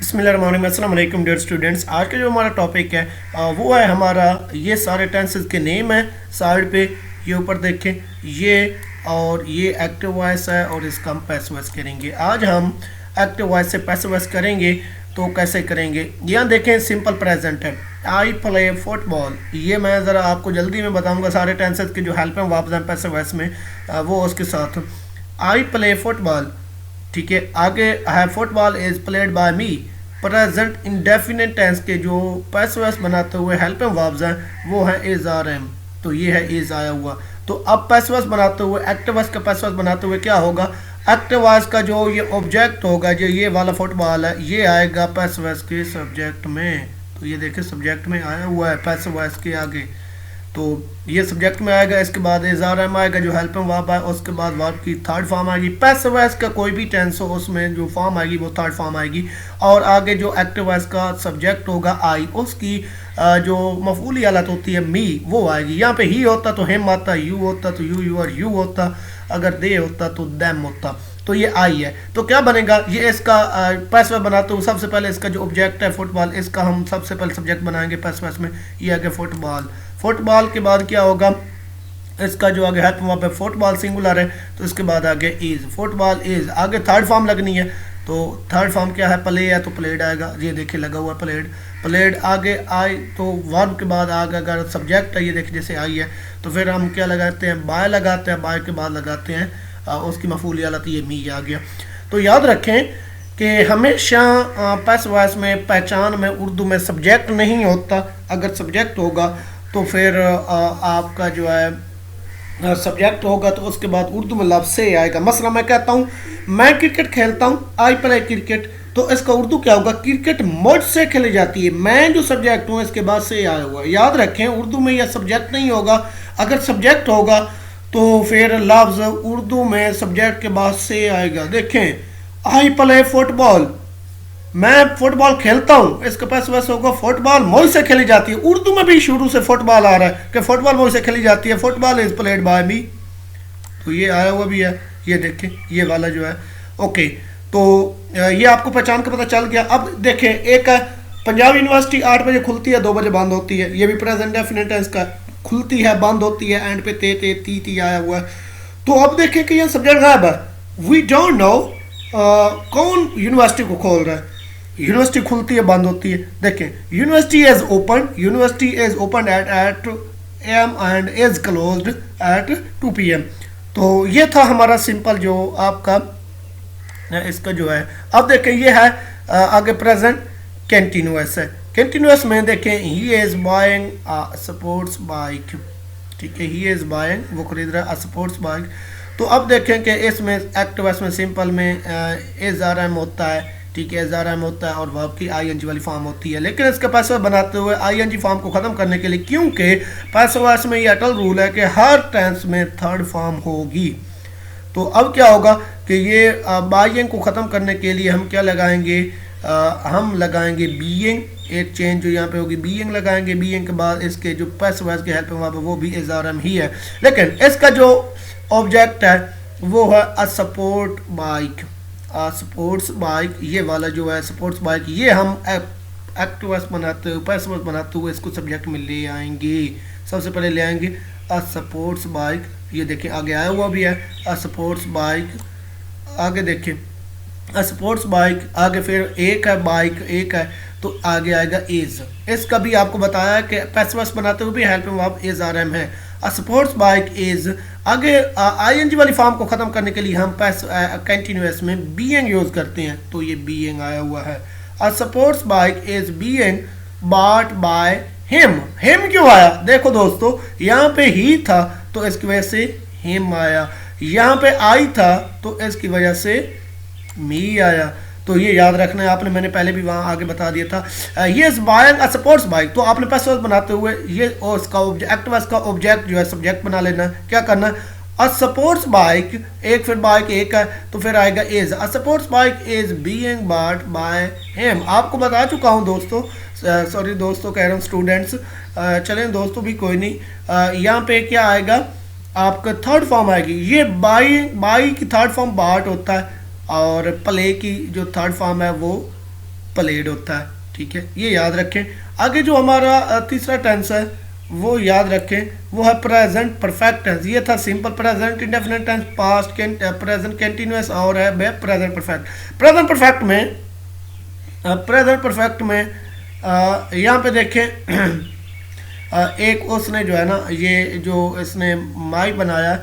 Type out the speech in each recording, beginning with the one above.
बिस्मिल्लाहिर्रहमानिर्रहीम, अस्सलाम वालेकुम डियर स्टूडेंट्स। आज का जो हमारा टॉपिक है वो है हमारा ये सारे टेंसेस के नेम है साइड पे, ये ऊपर देखें, ये और ये एक्टिव वॉइस है और इसका हम पैसिव वॉइस करेंगे। आज हम एक्टिव वॉइस से पैसिव वॉइस करेंगे। तो कैसे करेंगे, यहाँ देखें सिंपल प्रेजेंट है, आई प्ले फुटबॉल। ये मैं ज़रा आपको जल्दी में बताऊँगा सारे टेंसेस के जो हेल्प हैं वापस हैं पैसिव वॉइस में, वो उसके साथ आई प्ले फुटबॉल। ठीक है, आगे है football is played by me. Present indefinite tense के जो पैसिव वॉइस बनाते हुए हेल्पिंग वर्ब्स हैं वो है इज आर एम। तो ये है इज आया हुआ। तो अब पैसिव वॉइस बनाते हुए एक्टिव वॉइस का पैसिव वॉइस बनाते हुए क्या होगा, एक्टिव वॉइस का जो ये ऑब्जेक्ट होगा, जो ये वाला फुटबॉल है, ये आएगा पैसिव वॉइस के सब्जेक्ट में। तो ये देखिए सब्जेक्ट में आया हुआ है पैसिव वॉइस के आगे, तो ये सब्जेक्ट में आएगा। इसके बाद इज आर एम आएगा जो हेल्पिंग वर्ब है, उसके बाद वर्ब की थर्ड फॉर्म आएगी। पैसिव वॉइस का कोई भी टेंस हो उसमें जो फॉर्म आएगी वो थर्ड फॉर्म आएगी। और आगे जो एक्टिव वॉइस का सब्जेक्ट होगा आई, उसकी जो मफूली हालत होती है मी, वो आएगी। यहाँ पे ही होता तो हिम आता, यू होता तो यू और यू होता, अगर दे होता तो दैम होता। तो ये आई है। तो क्या बनेगा, ये इसका पैसिव बनाते हुए सबसे पहले इसका जो ऑब्जेक्ट है फुटबॉल, इसका हम सबसे पहले सब्जेक्ट बनाएंगे पैसिव में। ये आगे फुटबॉल, फुटबॉल के बाद क्या होगा, इसका जो आगे हेल्प वहाँ पे फुटबॉल सिंगुलर है तो इसके बाद आगे इज, फुटबॉल इज। आगे थर्ड फॉर्म लगनी है, तो थर्ड फॉर्म क्या है, प्ले है तो प्लेड आएगा। ये देखिए लगा हुआ प्लेड, प्लेड आगे आई। तो वर्ब के बाद आगे अगर सब्जेक्ट है, ये देखिए जैसे आई है, तो फिर हम क्या लगाते हैं, बाय लगाते हैं। बाय के बाद लगाते हैं उसकी मफूली हालत, ये मी आ गया। तो याद रखें कि हमेशा पैसिव वॉइस में पहचान में उर्दू में सब्जेक्ट नहीं होता। अगर सब्जेक्ट होगा तो फिर आपका जो है सब्जेक्ट होगा तो उसके बाद उर्दू में लफ्ज़ से आएगा। मसला मैं कहता हूँ मैं क्रिकेट खेलता हूँ, आई प्ले क्रिकेट, तो इसका उर्दू क्या होगा, क्रिकेट मुझसे खेली जाती है। मैं जो सब्जेक्ट हूँ इसके बाद से आया हुआ है। याद रखें उर्दू में यह सब्जेक्ट नहीं होगा। अगर सब्जेक्ट होगा तो फिर लफ्ज़ उर्दू में सब्जेक्ट के बाद से आएगा। देखें आई प्ले फुटबॉल, मैं फुटबॉल खेलता हूँ, इसके पास वैसे होगा फुटबॉल मुझ से खेली जाती है। उर्दू में भी शुरू से फुटबॉल आ रहा है कि फुटबॉल मुझ से खेली जाती है, football is played by me. तो ये आया हुआ भी है, ये देखें ये वाला जो है। ओके, तो ये आपको पहचान का पता चल गया। अब देखें एक है पंजाब यूनिवर्सिटी 8 बजे खुलती है 2 बजे बंद होती है। ये भी प्रेजेंट डेफिनेट टेंस का, खुलती है बंद होती है, एंड पे ते ते ती ती आया हुआ है। तो अब देखें कि यह सब्जेक्ट गायब है, वी डोंट नो कौन यूनिवर्सिटी को खोल रहा है। यूनिवर्सिटी खुलती है बंद होती है। देखें university is open, university is open at AM and is closed eight 2 PM। तो ये था हमारा सिंपल जो आपका इसका जो है। अब देखें ये है आगे प्रेजेंट कंटिन्यूअस है। कंटिन्यूअस में देखें he is buying sports bike. ठीक है, ही इज बाइंग, वो खरीद रहा है स्पोर्ट्स बाइक। तो अब देखें कि इसमें एक्टिव में सिंपल में इज आर एम होता है। ठीक है, ज़ारा में होता है और वर्ब की ING वाली फॉर्म होती है। लेकिन इसका पैसिव बनाते हुए ING फॉर्म को ख़त्म करने के लिए, क्योंकि पैसिव वॉइस में ये अटल रूल है कि हर टेंस में थर्ड फॉर्म होगी। तो अब क्या होगा कि ये बाइंग को ख़त्म करने के लिए हम क्या लगाएंगे, हम लगाएंगे बीइंग। एक चेंज जो यहाँ पे होगी, बीइंग लगाएंगे। बीइंग के बाद इसके जो पैसिव वॉइस के हेल्पिंग वर्ब है वो भी इज आर एम ही है। लेकिन इसका जो ऑब्जेक्ट है वो है a support bike, sports bike. ये वाला जो है स्पोर्ट्स बाइक, ये हम एक्टिव वॉइस बनाते हुए पैसिव वॉइस बनाते हुए इसको सब्जेक्ट में ले आएंगे। सबसे पहले ले आएंगे अ स्पोर्ट्स बाइक। ये देखिए आगे आया हुआ भी है अ स्पोर्ट्स बाइक। आगे देखिए अ स्पोर्ट्स बाइक, आगे फिर एक है बाइक, एक है, तो आगे आएगा इज। इसका भी आपको बताया कि पैसिव वॉइस बनाते हुए भी helping verb is are am है। A sports bike is. आगे ING वाली फॉर्म को ख़त्म करने के लिए हम कंटिन्यूअस में बीइंग यूज़ करते हैं, तो ये बीइंग आया हुआ है। A sports bike is being bought by him. Him क्यों आया, देखो दोस्तों यहाँ पे ही था तो इसकी वजह से हिम आया, यहाँ पे आई था तो इसकी वजह से मी आया। तो ये याद रखना है आपने, मैंने पहले भी वहाँ आगे बता दिया था। ये is buying a sports bike, तो आपने पैसिव बनाते हुए ये और इसका एक्टिव का ऑब्जेक्ट जो है सब्जेक्ट बना लेना। क्या करना है, अ स्पोर्ट्स बाइक, एक फिर बाइक एक है तो फिर आएगा is. A sports bike is being bought by him. आपको बता चुका हूँ दोस्तों, सॉरी दोस्तों कह रहा हूँ स्टूडेंट्स, चलें दोस्तों भी कोई नहीं। यहाँ पे क्या आएगा, आपका थर्ड फॉर्म आएगी। ये बाई की थर्ड फॉर्म बाट होता है और प्ले की जो थर्ड फॉर्म है वो प्लेड होता है। ठीक है, ये याद रखें। आगे जो हमारा तीसरा टेंस है वो याद रखें, वो है प्रेजेंट परफेक्ट टेंस। ये था simple present indefinite tense, past present continuous और है प्रेजेंट परफेक्ट। प्रेजेंट परफेक्ट में यहाँ पे देखें एक उसने जो है ना, ये जो इसने माई बनाया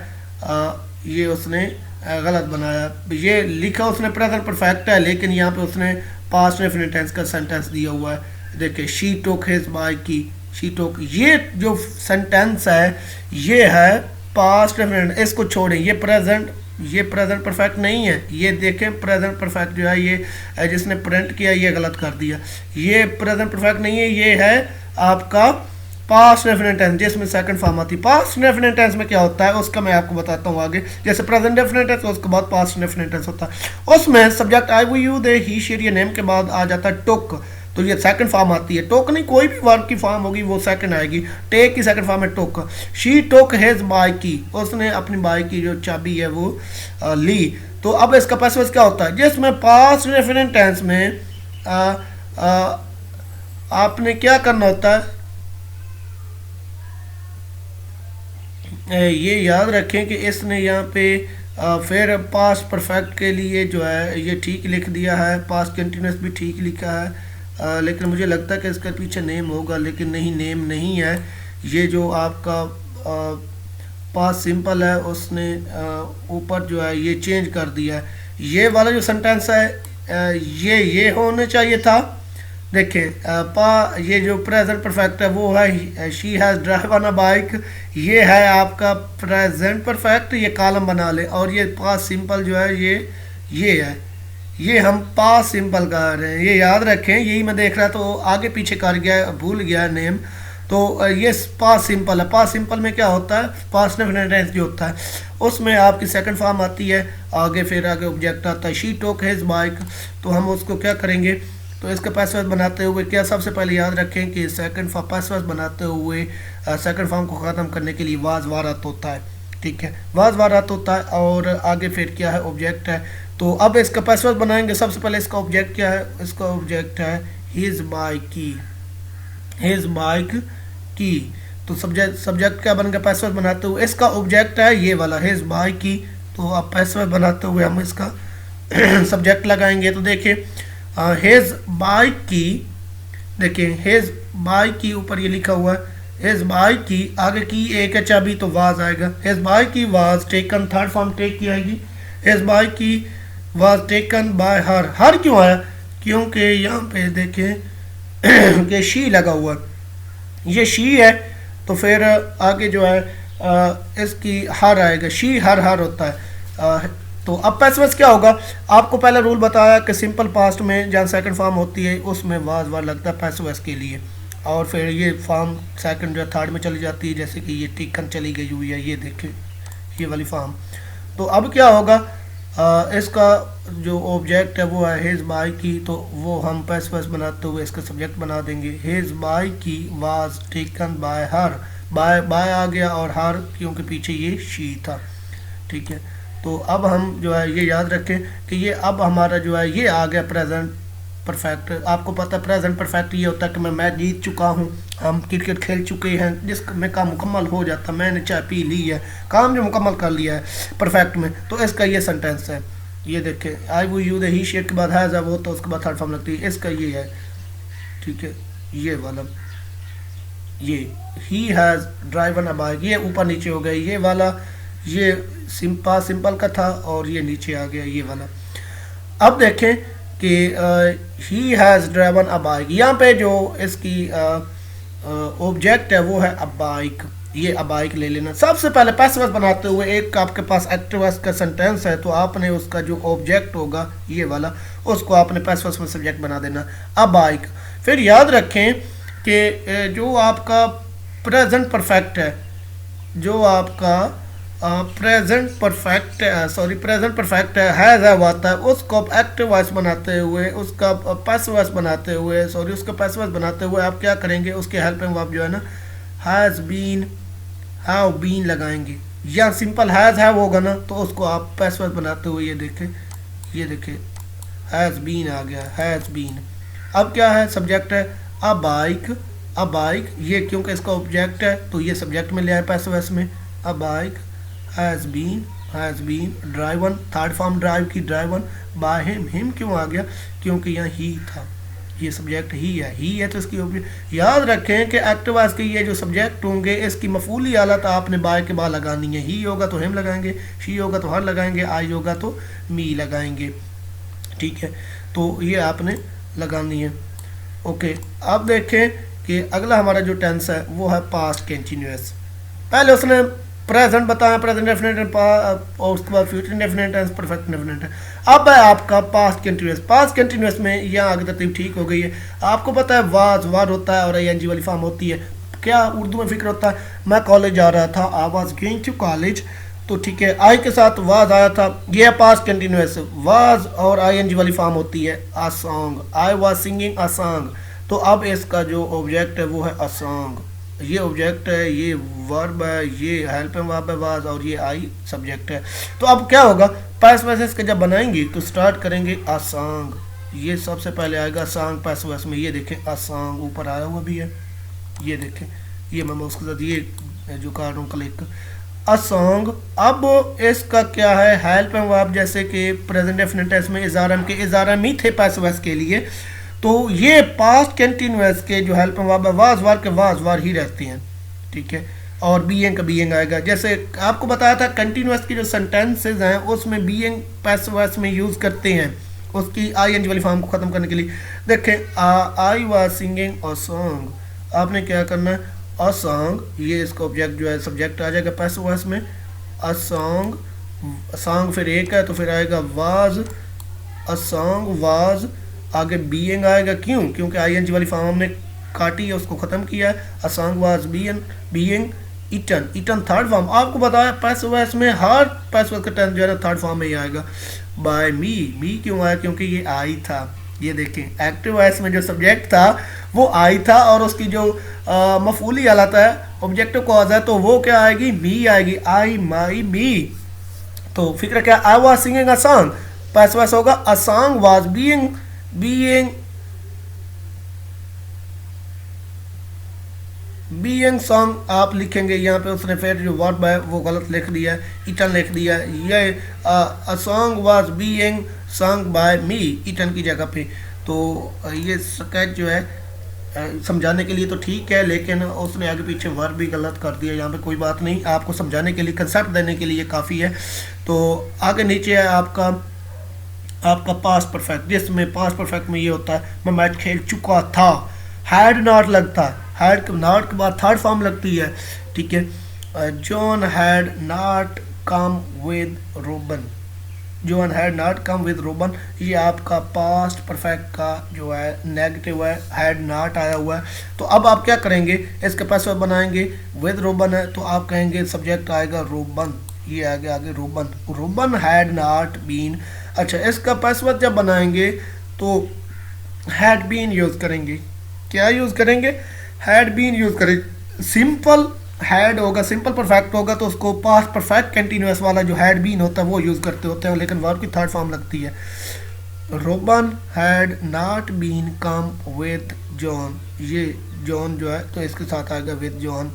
ये उसने गलत बनाया। ये लिखा उसने प्रेजेंट परफेक्ट है, लेकिन यहाँ पे उसने पास्ट डेफिनिट टेंस का सेंटेंस दिया हुआ है। देखिए, शी टुक हिज बाइक की, शी टुक, ये जो सेंटेंस है ये है पास्ट डेफिनिट। इसको छोड़ें, ये प्रेजेंट परफेक्ट नहीं है। ये देखें, प्रेजेंट परफेक्ट जो है ये जिसने प्रिंट किया ये गलत कर दिया। ये प्रेजेंट परफेक्ट नहीं है, ये है आपका पास्ट डेफिनेट टेंस जिसमें सेकंड फॉर्म आती है। पास्ट डेफिनेट टेंस में क्या होता है उसका मैं आपको बताता हूँ आगे। जैसे प्रेजेंट डेफिनेट टेंस, उसके बाद पास्ट डेफिनेट टेंस होता है। उसमें सब्जेक्ट आई, वो, यू, दे, ही, शी, ये नेम के बाद आ जाता है टुक, तो ये सेकंड फॉर्म आती है। टुक नहीं, कोई भी वर्ब की फॉर्म होगी वो सेकंड आएगी। टेक की सेकंड फॉर्म है टुक। शी टुक हिज बाइक की, उसने अपनी बाइक की जो चाबी है वो ली। तो अब इसका पैसिव क्या होता है, जिसमें पास्ट डेफिनेट टेंस में आपने क्या करना होता है, ये याद रखें कि इसने यहाँ पे फिर पास्ट परफेक्ट के लिए जो है ये ठीक लिख दिया है, पास्ट कंटिन्यूस भी ठीक लिखा है, लेकिन मुझे लगता है कि इसका पीछे नेम होगा, लेकिन नहीं, नेम नहीं है। ये जो आपका पास्ट सिंपल है उसने ऊपर जो है ये चेंज कर दिया है। ये वाला जो सेंटेंस है ये होने चाहिए था। देखें, ये जो प्रेजेंट परफेक्ट है वो है she has drive on a bike, ये है आपका प्रेजेंट परफेक्ट, ये कॉलम बना ले। और ये पास्ट सिंपल जो है ये है, ये हम पास्ट सिंपल कर रहे हैं, ये याद रखें। यही मैं देख रहा तो आगे पीछे कर गया, भूल गया नेम। तो ये पास्ट सिंपल है। पास्ट सिंपल में क्या होता है, पास्ट डेफिनेट टेंस जो होता है उसमें आपकी सेकंड फॉर्म आती है, फिर आगे ऑब्जेक्ट आता है। शी टुक हिज बाइक, तो हम उसको क्या करेंगे, तो इसका पैसिव बनाते हुए क्या सबसे पहले याद रखें कि सेकंड फॉर्म पैसिव बनाते हुए सेकंड फॉर्म को ख़त्म करने के लिए वाज वारत होता है। ठीक है, वाज वारत होता है और आगे फिर क्या है, ऑब्जेक्ट है। तो अब इसका पैसिव बनाएंगे। सबसे पहले इसका ऑब्जेक्ट क्या है, इसका ऑब्जेक्ट है हिज बाइक की, हिज बाइक की। तो सब्जेक्ट क्या बन गया पैसिव बनाते हुए, इसका ऑब्जेक्ट है ये वाला हिज बाइक की। तो अब पैसिव बनाते हुए हम इसका सब्जेक्ट लगाएंगे। तो देखिए हिज बाइक की, देखिए हिज बाइक की ऊपर ये लिखा हुआ है हिज बाइक की, आगे की एक है चाबी तो वाज आएगा। हिज बाइक की was taken, third form take की आएगी। हिज बाइक की was taken by her. Her क्यों आया, क्योंकि यहाँ पे देखें कि शी लगा हुआ, ये शी है तो फिर आगे जो है इसकी हर आएगा, शी हर होता है। तो अब पैसिव क्या होगा, आपको पहले रूल बताया कि सिंपल पास्ट में जहाँ सेकंड फॉर्म होती है उसमें वाज वार लगता है पैसिव के लिए, और फिर ये फॉर्म सेकंड जो थर्ड में चली जाती है, जैसे कि ये टिकन चली गई हुई है, ये देखें ये वाली फॉर्म। तो अब क्या होगा, इसका जो ऑब्जेक्ट है वो है हिज बाइक की, तो वो हम पैसिव बनाते हुए इसका सब्जेक्ट बना देंगे। हिज बाइक की was taken by her, by आ गया और हर क्योंकि पीछे ये शी था। ठीक है, तो अब हम जो है ये याद रखें कि ये अब हमारा जो है ये आ गया प्रेजेंट परफेक्ट। आपको पता है प्रेजेंट परफेक्ट ये होता है कि मैं मैच जीत चुका हूँ, हम क्रिकेट खेल चुके हैं, जिसमें काम मुकम्मल हो जाता, मैंने चाय पी ली है, काम जो मुकम्मल कर लिया है परफेक्ट में। तो इसका ये सेंटेंस है, ये देखें आई वो, यू, दे, ही, शी के बाद हैज़ है वो, तो उसके बाद थर्ड फॉर्म लगती है, इसका ये है। ठीक है, ये वाला ये he has driven a bike, ये ऊपर नीचे हो गया, ये वाला ये सिंपल का था और ये नीचे आ गया ये वाला। अब देखें कि he has driven a bike, यहाँ पे जो इसकी ऑब्जेक्ट है वो है अ बाइक, ये अ बाइक ले लेना। सबसे पहले पैसिव बनाते हुए एक आपके पास एक्टिव का सेंटेंस है, तो आपने उसका जो ऑब्जेक्ट होगा ये वाला, उसको आपने पैसिव में सब्जेक्ट बना देना अ बाइक। फिर याद रखें कि जो आपका प्रेजेंट परफेक्ट है, जो आपका प्रेजेंट परफेक्ट है हैज़ है आता है, उसको आप एक्टिव वॉइस बनाते हुए, उसका पैसिव वॉइस बनाते हुए, उसका पैसिव वॉइस बनाते हुए आप क्या करेंगे, उसके हेल्प में आप जो है ना हैज़ बीन, हैव बीन लगाएंगे, या सिंपल हैज़ है होगा ना, तो उसको आप पैसिव वॉइस बनाते हुए ये देखें हैज़ बीन आ गया, हैज़ बीन। अब क्या है, सब्जेक्ट है अ बाइक, अ बाइक, ये क्योंकि इसका ऑब्जेक्ट है तो ये सब्जेक्ट में ले आए पैसिव वॉइस में। A bike has been driven, third form drive की ड्राइवन बाय हिम क्यों आ गया, क्योंकि यहाँ ही था, ये सब्जेक्ट ही है तो इसकी याद रखें कि एक्टिव वॉइस के ये जो सब्जेक्ट होंगे इसकी मफूली हालत आपने बाय के बाद लगानी है। ही होगा तो हिम लगाएंगे, शी होगा तो हर लगाएंगे, आई होगा तो मी लगाएंगे, ठीक है, तो ये आपने लगानी है। ओके, अब देखें कि अगला हमारा जो टेंस है वो है पास्ट कंटिन्यूअस। पहले उसने प्रेजेंट बताया, प्रेजेंट डेफिनेट और उसके बाद future indefinite tense, perfect indefinite है। अब है आपका पास्ट कंटिन्यूअस। पास्ट कंटिन्यूअस में यहाँ आगे तरतीब ठीक हो गई है। आपको पता है वाज वर्ड होता है और आई वाली फॉर्म होती है। क्या उर्दू में फिक्र होता है, मैं कॉलेज जा रहा था, I was going to college, तो ठीक है, आई के साथ वाज आया था, ये पास्ट कंटिन्यूअस। वाज और आई वाली फॉर्म होती है a song, I was singing a song, तो अब इसका जो ऑब्जेक्ट है वो है अ सॉन्ग, ये ऑब्जेक्ट है, ये वर्ब है, ये हेल्पिंग वर्ब है वाज, और ये आई सब्जेक्ट है। तो अब क्या होगा, पास्ट वॉइस के जब बनाएंगे तो स्टार्ट करेंगे अ सॉन्ग, ये सबसे पहले आएगा सॉन्ग पास्ट वॉइस में। ये देखें अ सॉन्ग ऊपर आया हुआ भी है, ये देखें, ये मैं उसके साथ ये जो कर रहा हूँ क्लिक, अ सॉन्ग। अब इसका क्या है, हेल्पिंग वर्ब, जैसे कि प्रेजेंट डेफिनेट टेंस में इज़ारम के इज़ारम ही थे पास्ट वॉइस के लिए, तो ये पास्ट कंटिन्यूअस के जो हेल्पिंग वर्ब है वाज वार के वाज वार ही रहती हैं, ठीक है, और बीइंग का बीइंग आएगा। जैसे आपको बताया था कंटिन्यूअस की जो सेंटेंसेस हैं उसमें बीइंग पास्ट वॉइस में यूज़ करते हैं उसकी आईएनजी वाली फॉर्म को ख़त्म करने के लिए। देखें आई वाज सिंगिंग अ सॉन्ग, आपने क्या करना है, अ सॉन्ग, ये इसका ऑब्जेक्ट जो है सब्जेक्ट आ जाएगा पास्ट वॉइस में, अ सॉन्ग, सॉन्ग फिर एक है तो फिर आएगा वाज, अ सॉन्ग वाज, आगे बीइंग आएगा, क्यों, क्योंकि आईएनजी वाली फॉर्म हमने काटी है, उसको ख़त्म किया है। A song was being eaten, eaten third form, आपको बताया पास्ट वॉइस में हर पास्ट वॉइस का टेंस जो है ना थर्ड फॉर्म में ही आएगा। बाय मी क्यों आया, क्योंकि ये आई था, ये देखें एक्टिव वॉइस में जो सब्जेक्ट था वो आई था और उसकी जो मफूली हालत है ऑब्जेक्टिव कॉज है तो वो क्या आएगी, मी आएगी, आई माई मी। तो फिक्र क्या, I was singing a song, past voice होगा a song was being song आप लिखेंगे, यहाँ पे उसने फिर जो वर्ब है वो गलत लिख दिया है, ईटन लिख दिया है, ये a song was being sung by me, eaten की जगह पे। तो ये स्केच जो है समझाने के लिए तो ठीक है, लेकिन उसने आगे पीछे वर्ब भी गलत कर दिया, यहाँ पे कोई बात नहीं, आपको समझाने के लिए कंसेप्ट देने के लिए काफ़ी है। तो आगे नीचे है आपका पास्ट परफेक्ट, जिसमें पास्ट परफेक्ट में ये होता है मैं मैच खेल चुका था, हैड नॉट लगता है, हैड नॉट के बाद थर्ड फॉर्म लगती है, ठीक है। John had not come with Robin, John had not come with Robin, ये आपका पास्ट परफेक्ट का जो है नेगेटिव है, हैड नॉट आया हुआ है। तो अब आप क्या करेंगे, इसके पासवर्ड बनाएंगे, विद रोबन है तो आप कहेंगे सब्जेक्ट आएगा रोबन, ये आगे रोबन, रोबन हैड नॉट बीन। अच्छा, इसका पासवर्ड जब बनाएंगे तो हैड बीन यूज़ करेंगे, क्या यूज़ करेंगे, हैड बीन यूज़ करेंगे। सिंपल हैड होगा, सिंपल परफेक्ट होगा तो उसको पास्ट परफेक्ट कंटिन्यूअस वाला जो हैड बीन होता है वो यूज़ करते होते हैं, लेकिन वर्ब की थर्ड फॉर्म लगती है। Robin had not been come with John, ये जॉन जो है तो इसके साथ आएगा विद जॉन,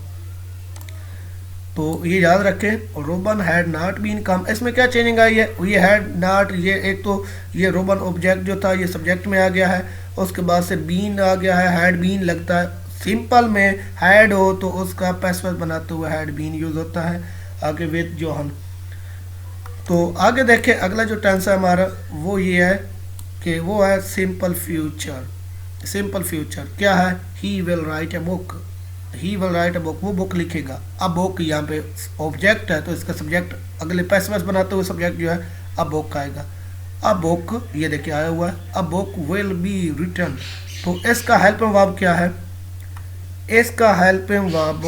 तो ये याद रखें। Robin had not been come, इसमें क्या चेंजिंग आई है, ये हैड नॉट, ये एक तो ये रोबन ऑब्जेक्ट जो था ये सब्जेक्ट में आ गया है, उसके बाद से बीन आ गया है, हैड बीन लगता है। सिंपल में हैड हो तो उसका पासवर्ड बनाते हुए हैड बीन यूज़ होता है, आगे विद जॉन। तो आगे देखें अगला जो टेंस है हमारा वो ये है कि वो है सिंपल फ्यूचर। सिंपल फ्यूचर क्या है, he will write a book, he will write a book, वो बुक लिखेगा। अब बुक यहाँ पे ऑब्जेक्ट है तो इसका सब्जेक्ट अगले पैसिव बनाते हुए सब्जेक्ट जो है अब बुक आएगा। अब बुक ये देखिए आया हुआ है, अब बुक विल बी रिटन, तो इसका हेल्पिंग वर्ब क्या है, इसका हेल्पिंग वर्ब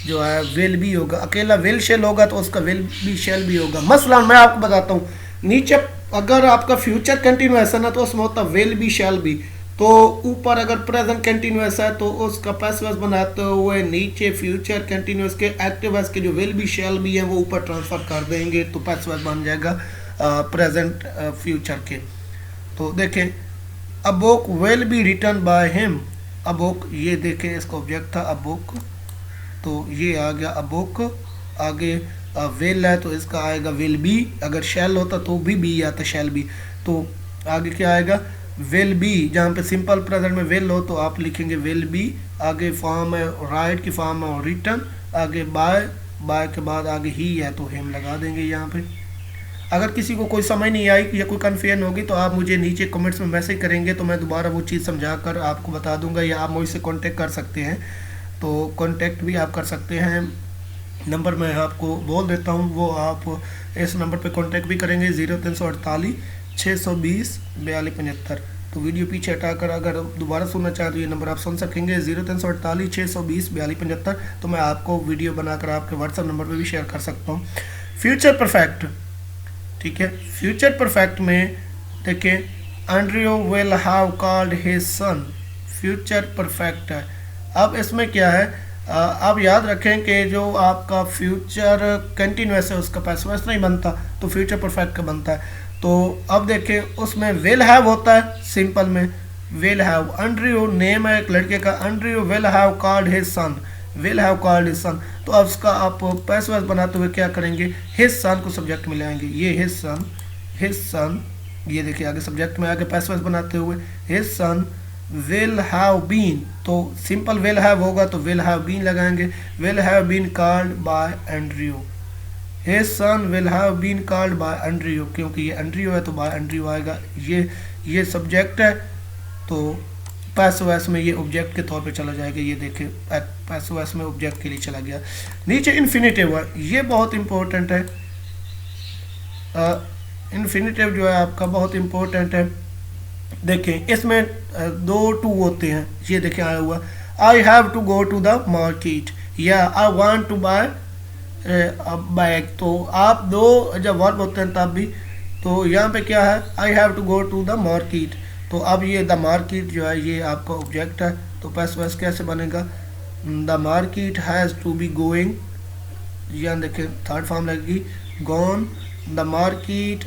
जो है विल बी होगा, अकेला विल शेल होगा तो उसका विल बी शेल भी होगा। मसलन मैं आपको बताता हूँ, नीचे अगर आपका फ्यूचर कंटिन्यूअस है ना तो उसमें होता विल बी शेल बी, तो ऊपर अगर प्रेजेंट कंटिन्यूअस है तो उसका पैसिव बनाते हुए नीचे फ्यूचर कंटिन्यूअस के एक्टिव के जो विल बी शेल बी है वो ऊपर ट्रांसफर कर देंगे तो पैसिव बन जाएगा प्रेजेंट फ्यूचर के। तो देखें a book will be written by him. A book, ये देखें इसका ऑब्जेक्ट था अ बुक, तो ये आ गया अ बुक। आगे विल है तो इसका आएगा विल बी, अगर शैल होता तो भी आता शैल बी, तो आगे क्या आएगा विल बी। जहाँ पे सिंपल प्रेजेंट में विल हो तो आप लिखेंगे विल बी, आगे फॉर्म है राइट की फॉर्म है और रिटर्न, आगे बाय, बाय के बाद आगे ही है तो हिम लगा देंगे यहाँ पे। अगर किसी को कोई समझ नहीं आई या कोई कन्फ्यूजन होगी तो आप मुझे नीचे कमेंट्स में मैसेज करेंगे तो मैं दोबारा वो चीज़ समझा कर आपको बता दूंगा, या आप मुझसे कांटेक्ट कर सकते हैं। तो कांटेक्ट भी आप कर सकते हैं, नंबर मैं आपको बोल देता हूँ, वो आप इस नंबर पे कांटेक्ट भी करेंगे 0348 620 4275। तो वीडियो पीछे हटाकर अगर दोबारा सुनना चाहें तो ये नंबर आप सुन सकेंगे 0348 620 4275। तो मैं आपको वीडियो बनाकर आपके व्हाट्सएप नंबर पे भी शेयर कर सकता हूँ। फ्यूचर परफेक्ट, ठीक है, फ्यूचर परफेक्ट में देखें Andrew will have called his son, future perfect है। अब इसमें क्या है, आप याद रखें कि जो आपका फ्यूचर कंटिन्यूस है उसका पैसिव वॉइस नहीं बनता, तो फ्यूचर परफेक्ट का बनता है। तो अब देखें उसमें विल हैव होता है सिंपल में, विल हैव, एंड्रयू नेम है एक लड़के का, Andrew will have called his son, will have called his son. तो अब उसका आप पैसिव वॉइस बनाते हुए क्या करेंगे, हिज सन को सब्जेक्ट में ले आएंगे, ये हिज सन, हिज सन, ये देखिए आगे सब्जेक्ट में आगे पैसिव वॉइस बनाते हुए his son will have been, तो सिंपल विल हैव होगा तो विल हैव बीन लगाएंगे, will have been called by Andrew, his son will have been called by Andrew, क्योंकि ये एंड्रयू है तो बाय एंड्रयू आएगा। ये सब्जेक्ट है तो पैसिव वॉइस में ये ऑब्जेक्ट के तौर पे चला जाएगा, ये देखिए पैसिव वॉइस में ऑब्जेक्ट के लिए चला गया। नीचे इन्फिनेटिव है, ये बहुत इंपॉर्टेंट है, इन्फिनेटिव जो है आपका बहुत इंपॉर्टेंट है। देखें इसमें दो टू होते हैं, ये देखें आया हुआ I have to go to the market या I want to buy bag, तो आप दो जब वर्ब होते हैं तब भी, तो यहाँ पे क्या है I have to go to the market, तो अब ये द मार्केट जो है ये आपका ऑब्जेक्ट है, तो पैसिव वॉइस कैसे बनेगा, the market has to be going, यहाँ देखें थर्ड फॉर्म लगेगी गॉन, द मार्केट,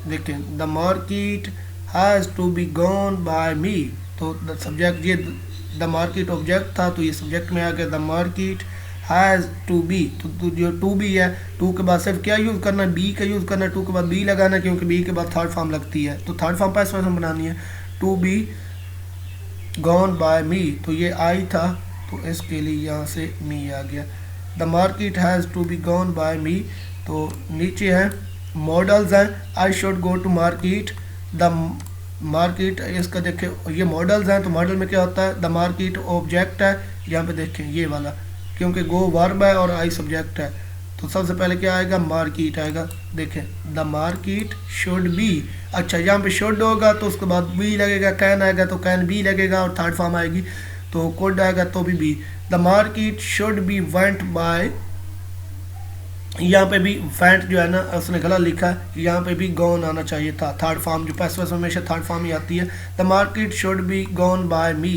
देखें the market has to be gone by me, तो द सब्जेक्ट, ये द मार्केट ऑब्जेक्ट था तो ये सब्जेक्ट में आ गया the market has to be, तो जो टू बी है, टू के बाद सिर्फ क्या यूज़ करना है, बी का यूज़ करना है, टू के बाद बी लगाना है क्योंकि बी के बाद थर्ड फॉर्म लगती है, तो थर्ड फॉर्म पैसिव वॉइस में बनानी है, to be gone by me, तो ये आई था तो इसके लिए यहाँ से मी आ गया, the market has to be gone by me. तो नीचे है मॉडल्स हैं, I should go to market, the market, इसका देखें ये मॉडल्स हैं, तो मॉडल में क्या होता है, द मार्केट ऑब्जेक्ट है, यहाँ पे देखें ये वाला, क्योंकि गो वर्ब है और आई सब्जेक्ट है, तो सबसे पहले क्या आएगा मार्केट आएगा, देखें द मार्केट शुड बी, अच्छा यहाँ पे शुड होगा तो उसके बाद बी लगेगा, कैन आएगा तो कैन बी लगेगा और थर्ड फॉर्म आएगी तो कुड आएगा तो भी be, the market should be went by, यहाँ पे भी वेंट जो है ना उसने गलत लिखा है, यहाँ पे भी गॉन आना चाहिए था, थर्ड फॉर्म जो पैसिव वॉइस में हमेशा थर्ड फॉर्म ही आती है, the market should be gone by me.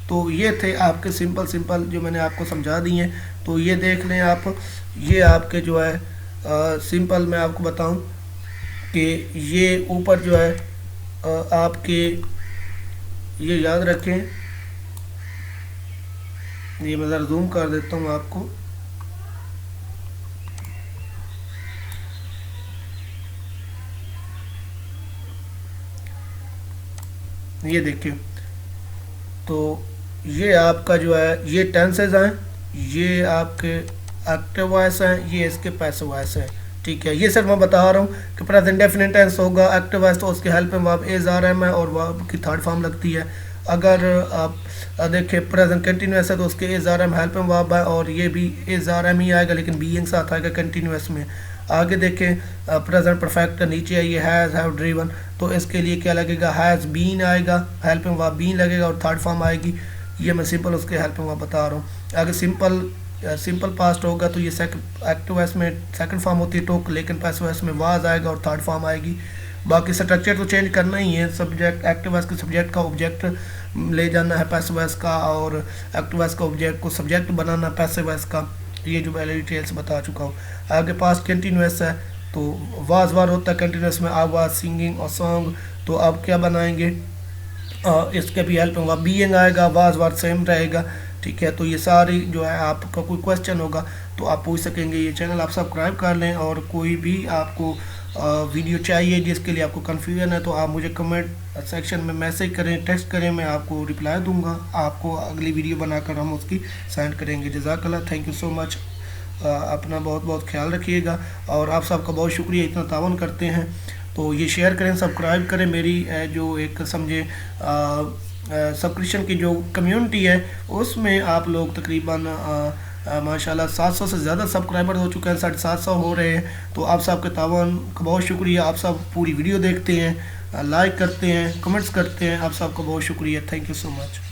तो ये थे आपके सिंपल जो मैंने आपको समझा दी हैं, तो ये देख लें आप, ये आपके जो है सिंपल मैं आपको बताऊं कि ये ऊपर जो है आपके, ये याद रखें, ये मैं ज़रा जूम कर देता हूँ आपको, ये देखिए, तो ये आपका जो है ये टेंसेज हैं, ये आपके एक्टिव वॉइस हैं, ये इसके पैसिव वॉइस हैं, ठीक है। ये सिर्फ मैं बता रहा हूँ कि प्रेजेंट डेफिनेट टेंस होगा एक्टिव वॉइस तो उसके हेल्प में वर्ब इज आर एम है और वर्ब की थर्ड फॉर्म लगती है। अगर आप देखें प्रेजेंट कंटिन्यूस है तो उसके इज आर एम हेल्प में वर्ब है और ये भी इज आर एम ही आएगा लेकिन बीइंग साथ आएगा कंटिन्यूस में। आगे देखें प्रेजेंट परफेक्ट नीचे है, ये हैज़ हैव ड्रिवन, तो इसके लिए क्या लगेगा, हैज़ बीन आएगा, हेल्प में वर्ब बीन लगेगा और थर्ड फॉर्म आएगी। ये मैं सिंपल उसके हेल्प में बता रहा हूँ। आगे सिंपल पास्ट होगा तो ये एक्टिव वॉइस में सेकंड फॉर्म होती है टोक, लेकिन पैसिव वॉइस में वाज आएगा और थर्ड फॉर्म आएगी। बाकी स्ट्रक्चर तो चेंज करना ही है, सब्जेक्ट एक्टिव वॉइस के सब्जेक्ट का ऑब्जेक्ट ले जाना है पैसिव वॉइस का, और एक्टिव वॉइस का ऑब्जेक्ट को सब्जेक्ट बनाना पैसिव वॉइस का। ये जो मैं डिटेल्स बता चुका हूँ। आगे पास्ट कंटिन्यूस है तो वाज वार होता है कंटिन्यूस में, आई वाज सिंगिंग और सॉन्ग तो आप क्या बनाएंगे, इसके भी हेल्प होगा। बीइंग आएगा, वाज वार सेम रहेगा, ठीक है। तो ये सारी जो है आपका कोई क्वेश्चन होगा तो आप पूछ सकेंगे। ये चैनल आप सब्सक्राइब कर लें, और कोई भी आपको वीडियो चाहिए जिसके लिए आपको कन्फ्यूजन है तो आप मुझे कमेंट सेक्शन में मैसेज करें, टेक्स्ट करें, मैं आपको रिप्लाई दूंगा। आपको अगली वीडियो बनाकर हम उसकी सेंड करेंगे। जज़ाकल्लाह, थैंक यू सो मच। अपना बहुत बहुत ख्याल रखिएगा, और आप सबका बहुत शुक्रिया, इतना तावन करते हैं। तो ये शेयर करें, सब्सक्राइब करें। मेरी जो एक समझे सब्सक्रिप्शन की जो कम्युनिटी है उसमें आप लोग तकरीबन माशाल्लाह 700 से ज़्यादा सब्सक्राइबर हो चुके हैं, 750 हो रहे हैं। तो आप सबके तावन का बहुत शुक्रिया। आप सब पूरी वीडियो देखते हैं, लाइक करते हैं, कमेंट्स करते हैं। आप सबका बहुत शुक्रिया। Thank you so much.